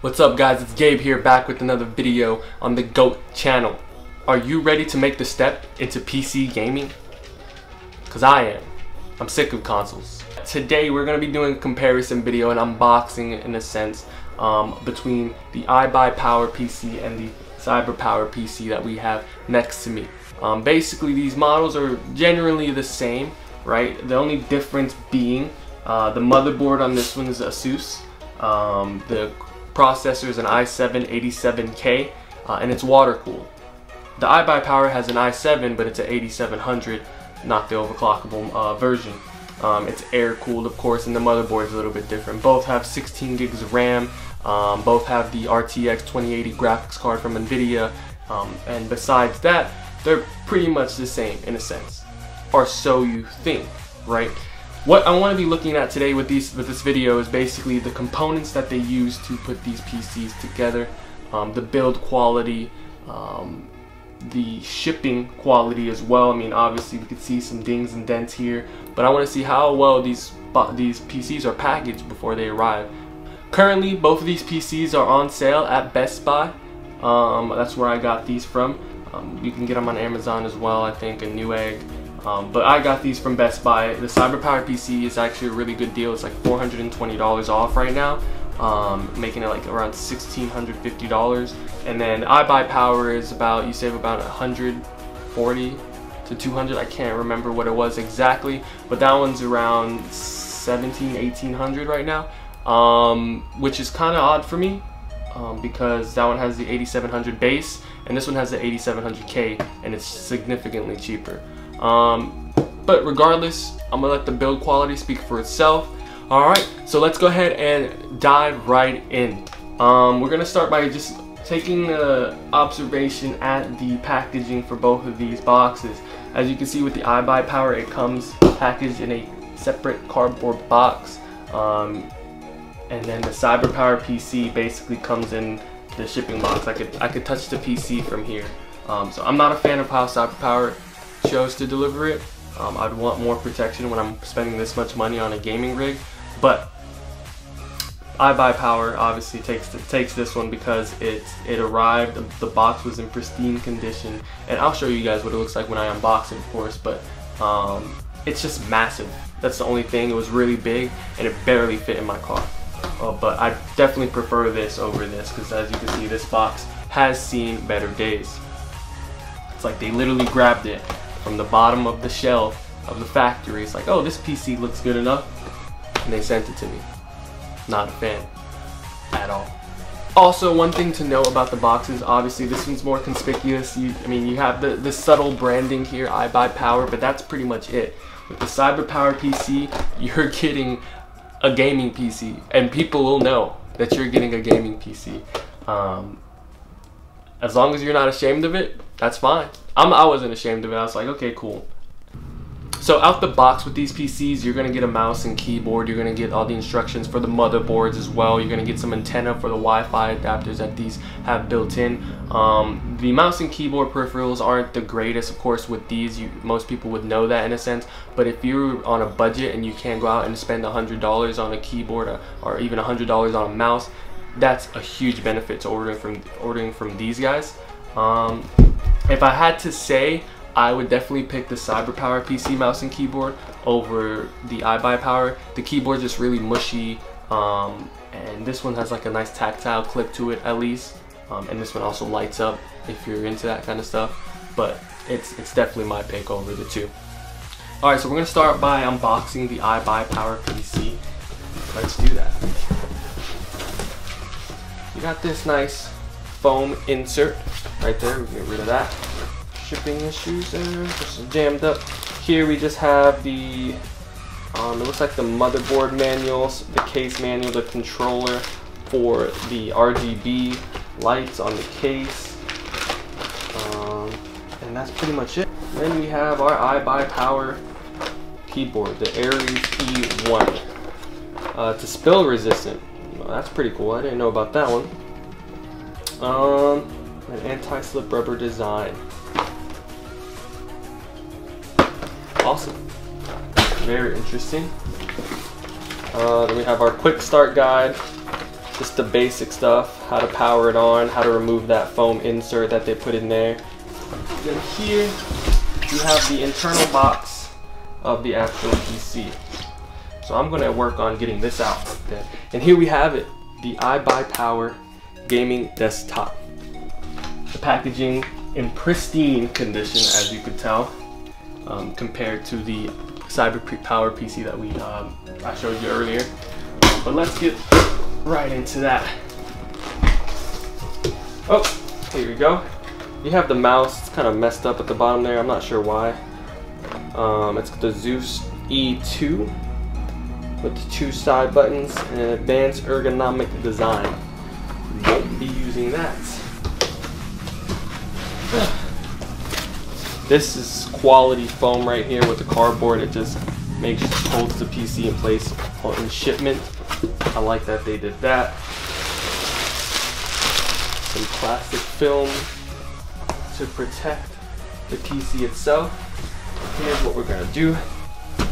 What's up guys, it's Gabe here back with another video on the GOAT channel. Are you ready to make the step into PC gaming? Cause I am. I'm sick of consoles. Today we're going to be doing a comparison video and unboxing in a sense between the iBuyPower PC and the CyberPower PC that we have next to me. Basically these models are generally the same, right? The only difference being the motherboard on this one is ASUS. The processor is an i7-87K and it's water cooled. The iBuyPower has an i7 but it's an 8700, not the overclockable version. It's air cooled of course, and the motherboard is a little bit different. Both have 16 gigs of RAM, both have the RTX 2080 graphics card from Nvidia, and besides that they're pretty much the same in a sense, or so you think, right? What I want to be looking at today with this video is basically the components that they use to put these PCs together, the build quality, the shipping quality as well. I mean, obviously we could see some dings and dents here, but I want to see how well these PCs are packaged before they arrive. Currently, both of these PCs are on sale at Best Buy. That's where I got these from. You can get them on Amazon as well, I think, and Newegg. But I got these from Best Buy. The CyberPower PC is actually a really good deal. It's like $420 off right now, making it like around $1,650. And then iBuyPower is about, you save about $140 to $200. I can't remember what it was exactly, but that one's around $1,700-1,800 right now, which is kind of odd for me because that one has the 8700 base and this one has the 8700K and it's significantly cheaper. But regardless, I'm gonna let the build quality speak for itself. Alright, so let's go ahead and dive right in. We're gonna start by just taking an observation at the packaging for both of these boxes. As you can see with the iBuyPower, it comes packaged in a separate cardboard box, and then the CyberPower PC basically comes in the shipping box. I could touch the PC from here. So I'm not a fan of how CyberPower chose to deliver it. I'd want more protection when I'm spending this much money on a gaming rig, but iBuyPower obviously takes this one because it arrived, the box was in pristine condition, and I'll show you guys what it looks like when I unbox it of course, but it's just massive. That's the only thing. It was really big and it barely fit in my car. But I definitely prefer this over this because as you can see, this box has seen better days. It's like they literally grabbed it from the bottom of the shelf of the factory. It's like, oh, this PC looks good enough, and they sent it to me. Not a fan at all. Also, one thing to know about the boxes, obviously this one's more conspicuous. I mean, you have the subtle branding here, iBuyPower, but that's pretty much it. With the CyberPower PC, you're getting a gaming PC, and people will know that you're getting a gaming PC. As long as you're not ashamed of it, that's fine. I wasn't ashamed of it. I was like, okay, cool. So out the box with these PCs, you're gonna get a mouse and keyboard. You're gonna get all the instructions for the motherboards as well. You're gonna get some antenna for the Wi-Fi adapters that these have built in. The mouse and keyboard peripherals aren't the greatest, of course, with these. Most people would know that in a sense. But if you're on a budget and you can't go out and spend $100 on a keyboard or even $100 on a mouse, that's a huge benefit to ordering from these guys. If I had to say, I would definitely pick the CyberPower PC mouse and keyboard over the iBuyPower. The keyboard's just really mushy, and this one has like a nice tactile click to it at least, and this one also lights up if you're into that kind of stuff, but it's definitely my pick over the two. Alright, so we're going to start by unboxing the iBuyPower PC. Let's do that. You got this nice foam insert right there. We can get rid of that. Shipping issues there, just jammed up. Here we just have the, it looks like the motherboard manuals, the case manual, the controller for the RGB lights on the case, and that's pretty much it. Then we have our iBuyPower keyboard, the Aries E1. It's spill resistant. Well, that's pretty cool. I didn't know about that one. An anti-slip rubber design. Awesome. Very interesting. Then we have our quick start guide. just the basic stuff, how to power it on, how to remove that foam insert that they put in there. Then here you have the internal box of the actual PC. So I'm gonna work on getting this out then. And here we have it, the iBuyPower gaming desktop. The packaging in pristine condition, as you could tell, compared to the CyberPower PC that I showed you earlier. But let's get right into that. Oh, here we go. You have the mouse, it's kind of messed up at the bottom there, I'm not sure why. It's the Zeus E2 with the 2 side buttons and an advanced ergonomic design. We won't be using that. This is quality foam right here with the cardboard. It just holds the PC in place in shipment. I like that they did that. Some plastic film to protect the PC itself. Here's what we're gonna do. I'm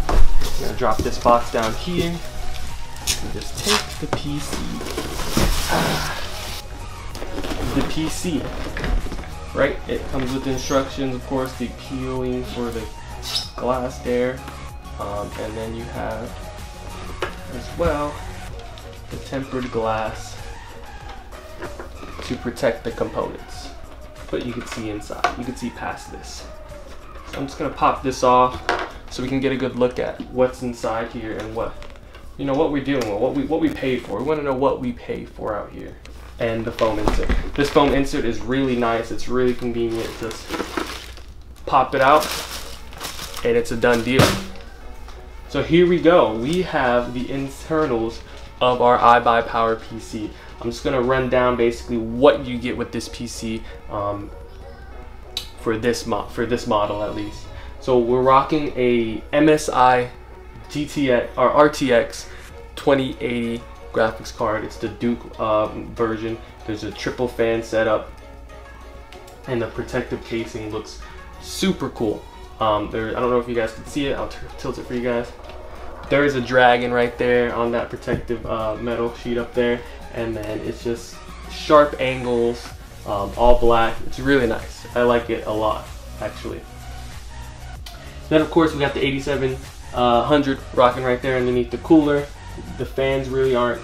gonna drop this box down here and just take the PC. The PC, right? It comes with instructions, of course, the peeling for the glass there, and then you have as well the tempered glass to protect the components. But you can see inside, you can see past this. So I'm just gonna pop this off so we can get a good look at what's inside here and what we're dealing with, what we paid for. We want to know what we pay for out here. And the foam insert. This foam insert is really nice. It's really convenient. Just pop it out and it's a done deal. So here we go. We have the internals of our iBuyPower PC. I'm just gonna run down basically what you get with this PC for this model at least. So we're rocking a MSI GTX or RTX 2080 graphics card. It's the Duke version. There's a triple fan setup, and the protective casing looks super cool. I don't know if you guys can see it. I'll tilt it for you guys. There is a dragon right there on that protective metal sheet up there, and then it's just sharp angles, all black. It's really nice. I like it a lot, actually. Then of course we got the 8700 rocking right there underneath the cooler. The fans really aren't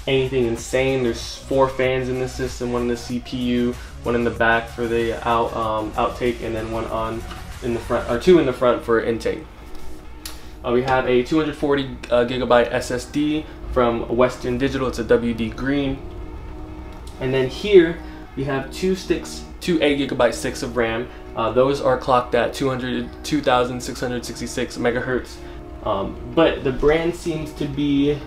anything insane. There's 4 fans in the system, one in the CPU, one in the back for the outtake, and then one in the front, or 2 in the front for intake. We have a 240 gigabyte SSD from Western Digital. It's a WD Green. And then here we have 2 8 gigabyte sticks of RAM. Those are clocked at 2,666 megahertz. But the brand seems to be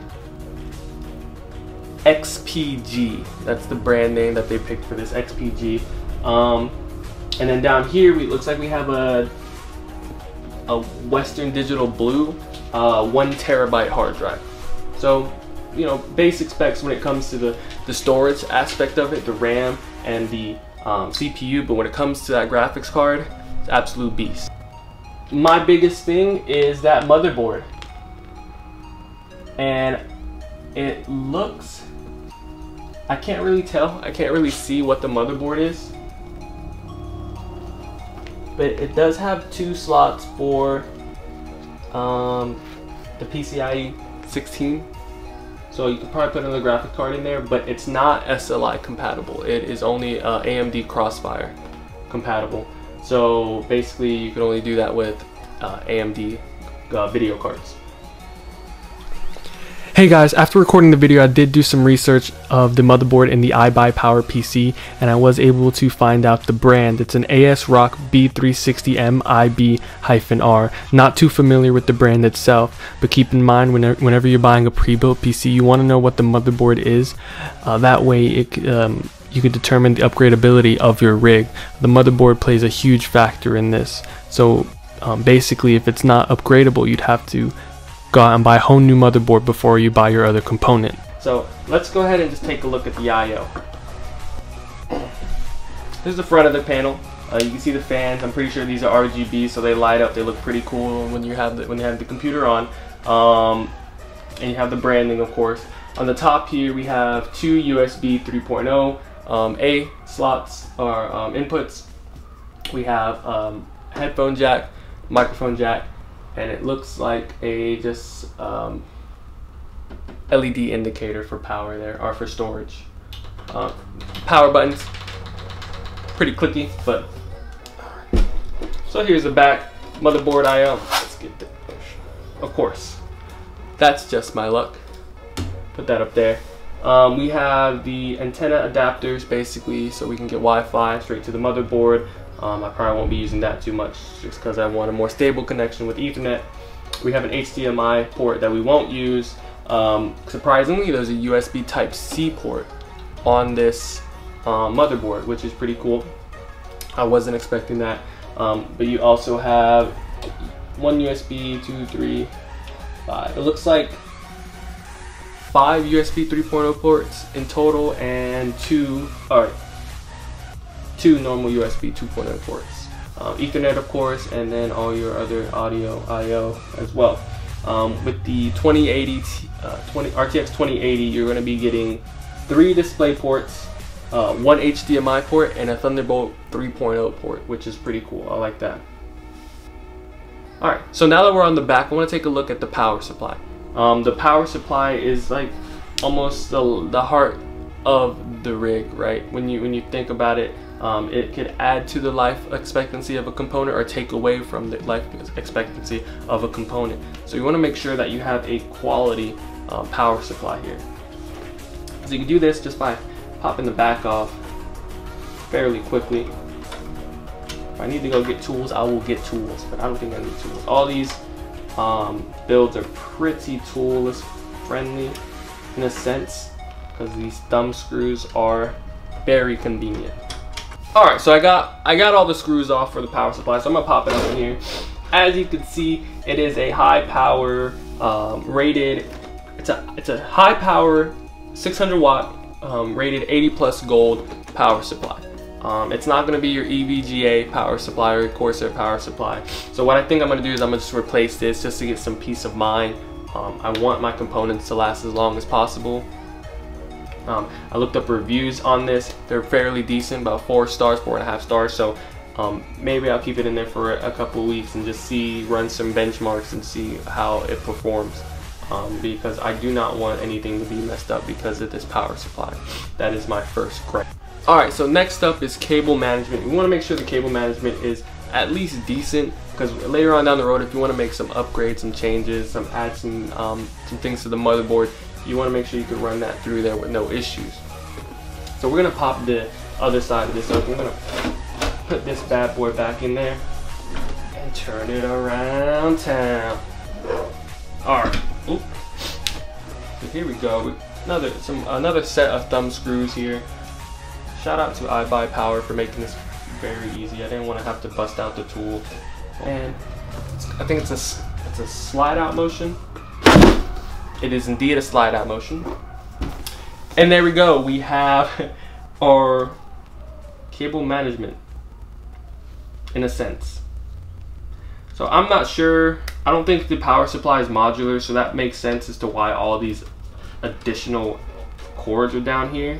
XPG. That's the brand name that they picked for this, XPG. And then down here, it looks like we have a Western Digital Blue 1 terabyte hard drive. So, basic specs when it comes to the storage aspect of it, the RAM and the CPU, but when it comes to that graphics card, it's absolute beast. My biggest thing is that motherboard, and it looks, I can't really tell, I can't really see what the motherboard is, but it does have 2 slots for the PCIe 16, so you could probably put another graphic card in there, but it's not SLI compatible. It is only AMD Crossfire compatible. So basically you can only do that with AMD video cards. Hey guys, after recording the video, I did do some research of the motherboard in the iBuyPower PC, and I was able to find out the brand. It's an ASRock B360M IB-R. Not too familiar with the brand itself, but keep in mind whenever you're buying a pre-built PC, you want to know what the motherboard is. That way you can determine the upgradability of your rig. The motherboard plays a huge factor in this. So basically, if it's not upgradable, you'd have to go out and buy a whole new motherboard before you buy your other component. So let's go ahead and just take a look at the I/O. This is the front of the panel. You can see the fans. I'm pretty sure these are RGB, so they light up. They look pretty cool when you have the computer on. And you have the branding, of course. On the top here we have two USB 3.0 A slots or inputs. We have headphone jack, microphone jack, and it looks like a just LED indicator for power there, or for storage. Power buttons, pretty clicky, but so here's the back. Motherboard I.O. Let's get the, of course, that's just my luck. Put that up there. We have the antenna adapters basically, so we can get Wi-Fi straight to the motherboard. I probably won't be using that too much just because I want a more stable connection with Ethernet. We have an HDMI port that we won't use. Surprisingly, there's a USB Type-C port on this motherboard, which is pretty cool. I wasn't expecting that. But you also have one USB, 2, 3, 5. It looks like 5 USB 3.0 ports in total, and two normal USB 2.0 ports. Ethernet, of course, and then all your other audio I/O as well. With the RTX 2080, you're going to be getting 3 display ports, 1 HDMI port, and a Thunderbolt 3.0 port, which is pretty cool. I like that. Alright, so now that we're on the back, I want to take a look at the power supply. The power supply is like almost the heart of the rig, right? When you think about it, it could add to the life expectancy of a component or take away from the life expectancy of a component. So you want to make sure that you have a quality power supply here. So you can do this just by popping the back off fairly quickly. If I need to go get tools, I will get tools, but I don't think I need tools. All these builds are pretty toolless friendly in a sense, because these thumb screws are very convenient. Alright, so I got all the screws off for the power supply, so I'm gonna pop it up in here. As you can see, it is a high power rated, it's a high power 600 watt rated 80 plus gold power supply. It's not going to be your EVGA power supply or Corsair power supply. So what I think I'm going to do is I'm going to just replace this just to get some peace of mind. I want my components to last as long as possible. I looked up reviews on this. They're fairly decent, about 4 stars, 4.5 stars. So maybe I'll keep it in there for a couple of weeks and just run some benchmarks and see how it performs. Because I do not want anything to be messed up because of this power supply. That is my first gripe. Alright, so next up is cable management. We want to make sure the cable management is at least decent, because later on down the road, if you want to make some upgrades, some changes, add some things to the motherboard, you want to make sure you can run that through there with no issues. So we're going to pop the other side of this up. We're going to put this bad boy back in there and turn it around town. Alright. So here we go. Another set of thumb screws here. Shout out to iBuyPower for making this very easy. I didn't want to have to bust out the tool. And I think it's a slide out motion. It is indeed a slide out motion. And there we go. We have our cable management in a sense. So I'm not sure. I don't think the power supply is modular, so that makes sense as to why all these additional cords are down here.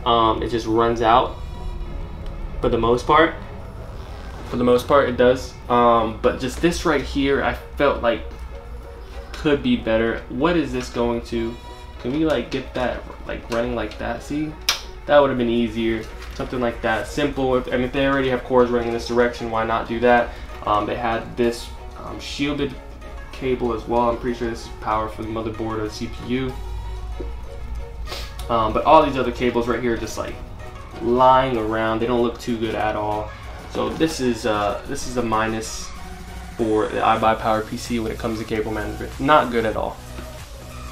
It just runs out for the most part. For the most part, it does. But just this right here, I felt like could be better. What is this going to? Can we like get that like running like that? See, that would have been easier. Something like that, simple. And if they already have cords running in this direction, why not do that? They had this shielded cable as well. I'm pretty sure this is power for the motherboard or the CPU. But all these other cables right here are just like lying around. They don't look too good at all. So this is a minus for the iBuyPower PC when it comes to cable management. Not good at all.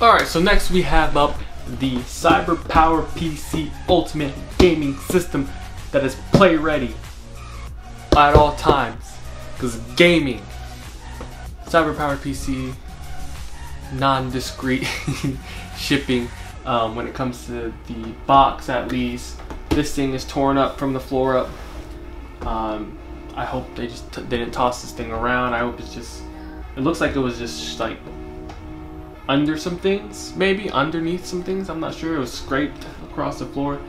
Alright, so next we have up the CyberPower PC Ultimate Gaming System that is play ready at all times. Because gaming, CyberPower PC, non-discrete shipping. When it comes to the box, at least this thing is torn up from the floor up. I hope they didn't toss this thing around. I hope it looks like it was just like under some things, maybe underneath some things. I'm not sure. It was scraped across the floor.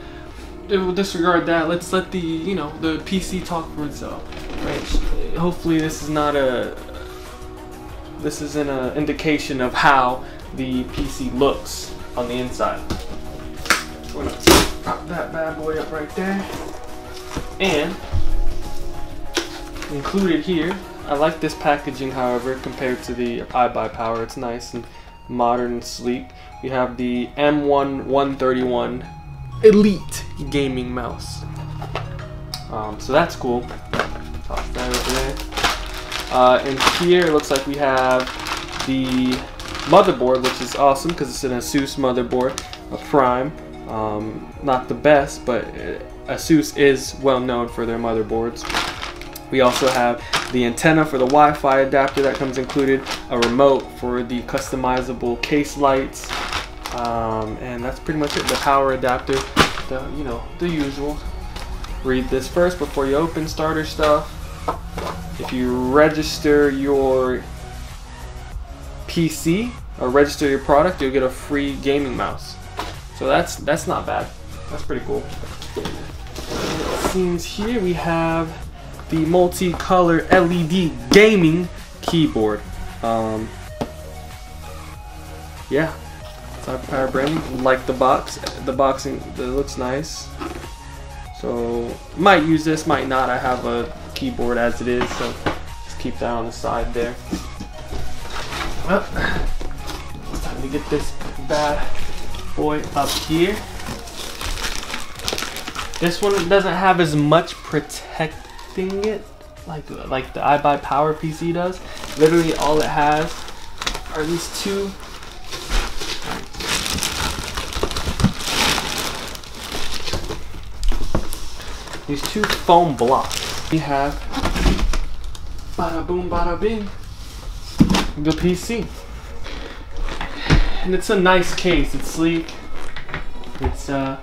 We'll disregard that. Let's let the the PC talk for itself. Right? Hopefully this isn't an indication of how the PC looks on the inside. We're gonna prop that bad boy up right there, and included here. I like this packaging, however, compared to the iBuyPower. It's nice and modern and sleek. We have the M1 131 Elite gaming mouse. So that's cool. Toss that over there. And here it looks like we have the motherboard, which is awesome because it's an Asus motherboard, a Prime. Not the best, but Asus is well known for their motherboards. We also have the antenna for the Wi-Fi adapter that comes included, a remote for the customizable case lights, and that's pretty much it. The power adapter, the usual. Read this first before you open starter stuff. If you register your PC or register your product, you'll get a free gaming mouse. So that's not bad. That's pretty cool. It seems here we have the multicolor LED gaming keyboard. Yeah, iBuyPower branding. Like the box. The boxing, it looks nice. So might use this, might not. I have a keyboard as it is, so just keep that on the side there. Well, it's time to get this bad boy up here. This one doesn't have as much protecting it like the iBuyPower PC does. Literally all it has are these two foam blocks. We have bada boom bada bing, the PC. And it's a nice case. It's sleek. It's a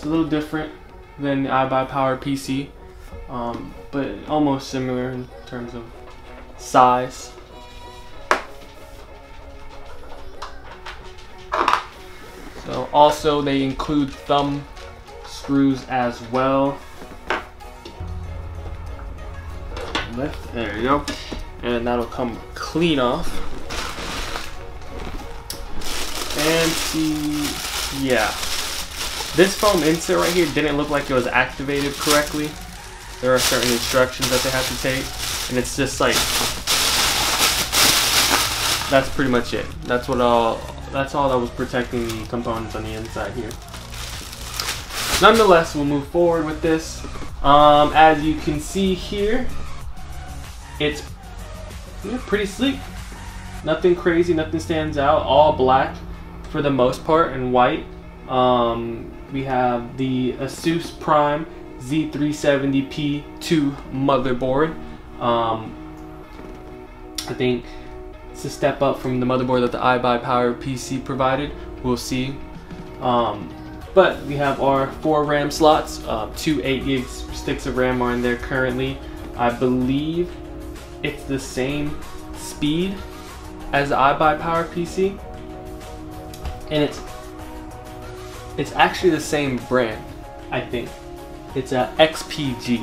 little different than the iBuyPower PC, but almost similar in terms of size. So also they include thumb screws as well. Lift, there you go, and that'll come clean off. And see, yeah, this foam insert right here didn't look like it was activated correctly. There are certain instructions that they have to take, and it's just like, that's pretty much it. That's all that was protecting the components on the inside here. Nonetheless, we'll move forward with this. As you can see here, it's pretty sleek. Nothing crazy, nothing stands out. All black for the most part, and white. We have the Asus Prime Z370P2 motherboard. I think it's a step up from the motherboard that the iBuyPower PC provided. We'll see. But we have our 4 RAM slots. 2 8GB sticks of RAM are in there currently. I believe it's the same speed as the iBuyPower PC, and it's actually the same brand. I think it's a XPG.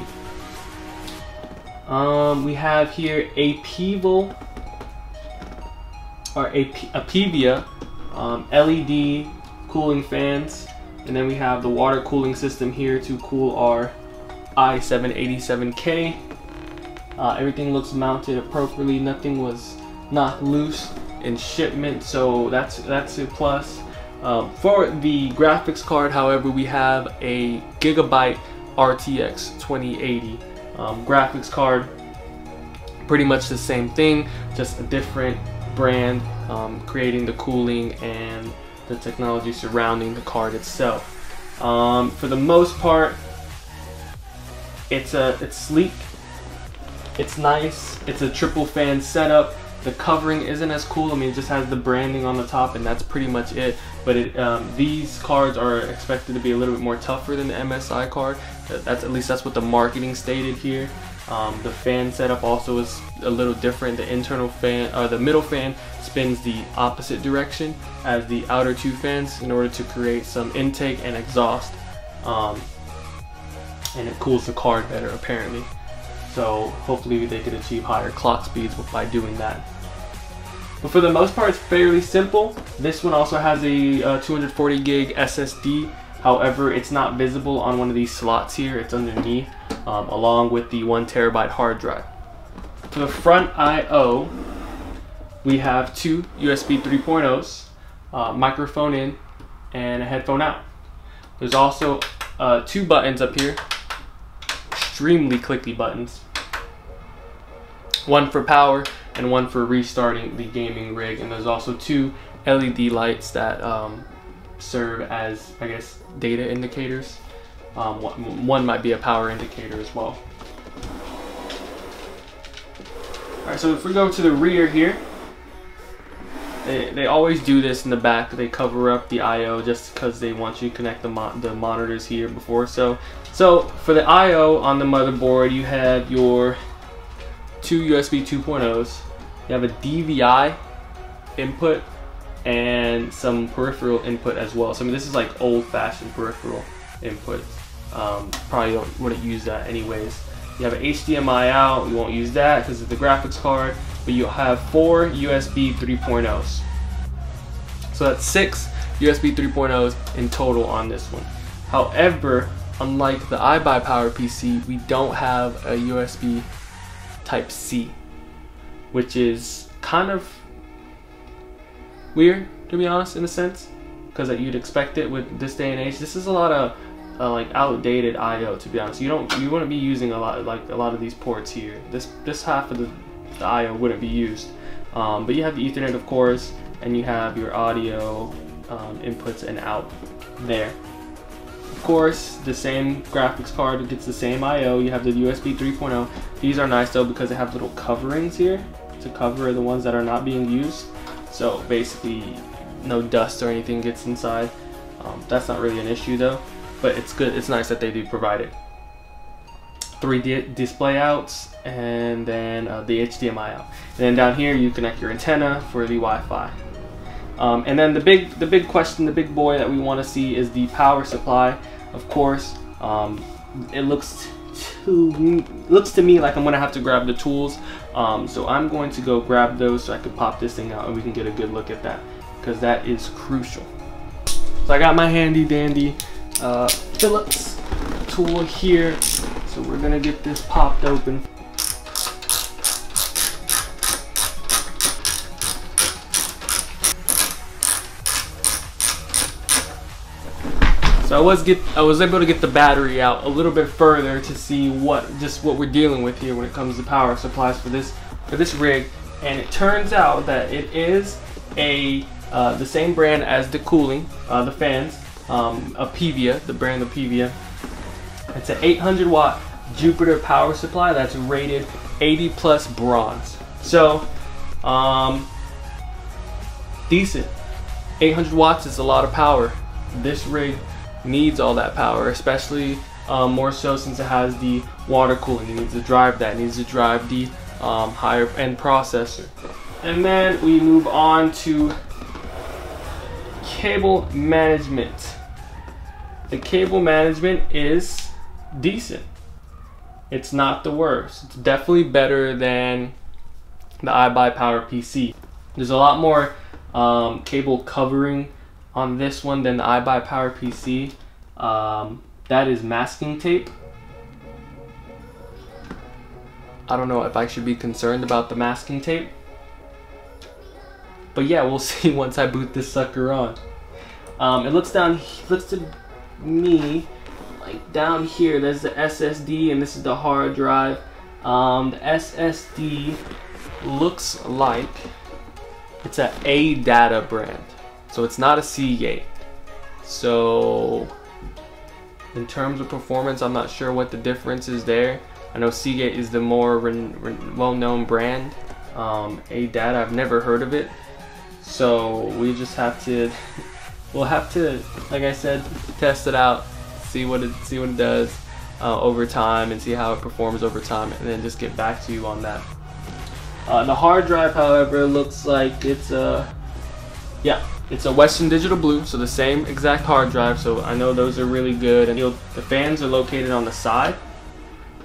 We have here a Pivia LED cooling fans, and then we have the water cooling system here to cool our i7-87K. Everything looks mounted appropriately. Nothing was knocked loose in shipment, so that's a plus. For the graphics card, however, we have a Gigabyte RTX 2080 graphics card. Pretty much the same thing, just a different brand, creating the cooling and the technology surrounding the card itself. For the most part, it's sleek, it's nice, it's a triple fan setup. The covering isn't as cool. I mean, it just has the branding on the top, and that's pretty much it. But these cards are expected to be a little bit more tougher than the MSI card. At least that's what the marketing stated here. The fan setup also is a little different. The internal fan, or the middle fan, spins the opposite direction as the outer two fans in order to create some intake and exhaust. And it cools the card better apparently. So hopefully they could achieve higher clock speeds by doing that. But for the most part, it's fairly simple. This one also has a 240 gig SSD. However, it's not visible on one of these slots here. It's underneath, along with the 1 terabyte hard drive. For the front I/O, we have two USB 3.0s, microphone in, and a headphone out. There's also two buttons up here, extremely clicky buttons. One for power and one for restarting the gaming rig. And there's also two LED lights that serve as, I guess, data indicators. One might be a power indicator as well. Alright, so if we go to the rear here, they always do this in the back. They cover up the I/O just because they want you to connect the monitors here before. So for the I/O on the motherboard, you have your two USB 2.0s. You have a DVI input and some peripheral input as well. So I mean, this is like old-fashioned peripheral input. Probably wouldn't use that anyways. You have an HDMI out. You won't use that because of the graphics card. But you'll have 4 USB 3.0s. So that's 6 USB 3.0s in total on this one. However, unlike the iBuyPower PC, we don't have a USB Type-C, which is kind of weird, to be honest, in a sense, because you'd expect it with this day and age. This is a lot of like outdated I/O, to be honest. You wouldn't be using a lot of these ports here. This half of the I/O wouldn't be used. But you have the Ethernet, of course, and you have your audio inputs and out there. Of course, the same graphics card gets the same I/O. You have the USB 3.0. These are nice though because they have little coverings here to cover the ones that are not being used. So basically, no dust or anything gets inside. That's not really an issue though, but it's good. It's nice that they do provide it. 3 display outs, and then the HDMI out. And then down here you connect your antenna for the Wi-Fi. And then the big question, the big boy that we want to see is the power supply. Of course, it looks to me like I'm gonna have to grab the tools. So I'm going to go grab those so I can pop this thing out and we can get a good look at that, because that is crucial. So I got my handy dandy Phillips tool here. So we're gonna get this popped open. So I was able to get the battery out a little bit further to see what we're dealing with here when it comes to power supplies for this rig, and it turns out that it is the same brand as the cooling, the fans, Apevia, the brand Apevia. It's an 800 watt Jupiter power supply that's rated 80 plus bronze. So decent. 800 watts is a lot of power. This rig needs all that power, especially more so since it has the water cooling. It needs to drive that. It needs to drive the higher end processor. And then we move on to cable management. The cable management is decent. It's not the worst. It's definitely better than the iBuyPower PC. There's a lot more cable covering on this one than the iBuyPower PC. That is masking tape. I don't know if I should be concerned about the masking tape, but yeah, we'll see once I boot this sucker on. It looks to me like down here there's the SSD and this is the hard drive. The SSD looks like it's a ADATA brand, so it's not a Seagate. So in terms of performance, I'm not sure what the difference is there. I know Seagate is the more well-known brand. ADATA, I've never heard of it. So we just have to, we'll have to, like I said, test it out, see what it does. over time and see how it performs over time, and then just get back to you on that. The hard drive, however, looks like it's it's a Western Digital Blue, so the same exact hard drive. So I know those are really good, and the fans are located on the side,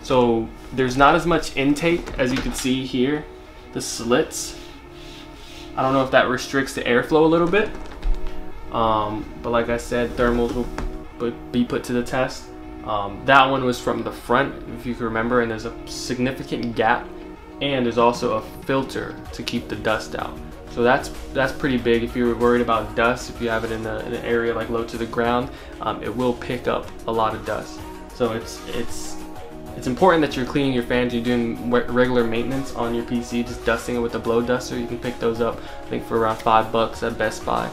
so there's not as much intake as you can see here. The slits, I don't know if that restricts the airflow a little bit, but like I said, thermals will be put to the test. That one was from the front, if you can remember, and there's a significant gap, and there's also a filter to keep the dust out. So that's pretty big. If you're worried about dust, if you have it in an area like low to the ground, it will pick up a lot of dust. So it's important that you're cleaning your fans. You're doing regular maintenance on your PC, just dusting it with a blow duster. You can pick those up, I think, for around $5 at Best Buy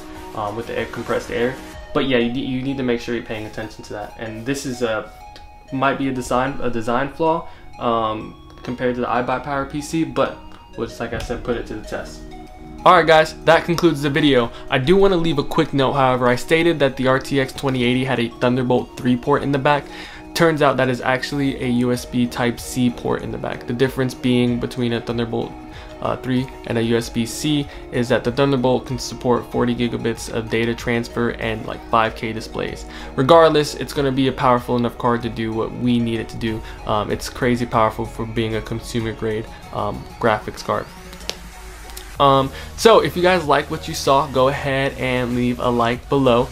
with the compressed air. But yeah, you need to make sure you're paying attention to that. And this is might be a design flaw compared to the iBuyPower PC, but we'll just, like I said, put it to the test. Alright guys, that concludes the video. I do want to leave a quick note, however. I stated that the RTX 2080 had a Thunderbolt 3 port in the back. Turns out that is actually a USB Type-C port in the back. The difference being between a Thunderbolt 3 and a USB-C is that the Thunderbolt can support 40 gigabits of data transfer and like 5K displays. Regardless, it's going to be a powerful enough card to do what we need it to do. It's crazy powerful for being a consumer grade graphics card. So if you guys like what you saw, go ahead and leave a like below.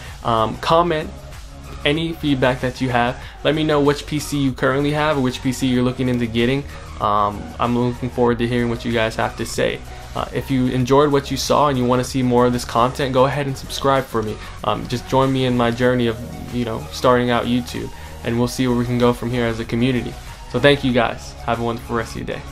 Comment any feedback that you have. Let me know which PC you currently have or which PC you're looking into getting. I'm looking forward to hearing what you guys have to say. If you enjoyed what you saw and you want to see more of this content, go ahead and subscribe for me. Just join me in my journey of starting out YouTube, and we'll see where we can go from here as a community. So thank you guys. Have a wonderful rest of your day.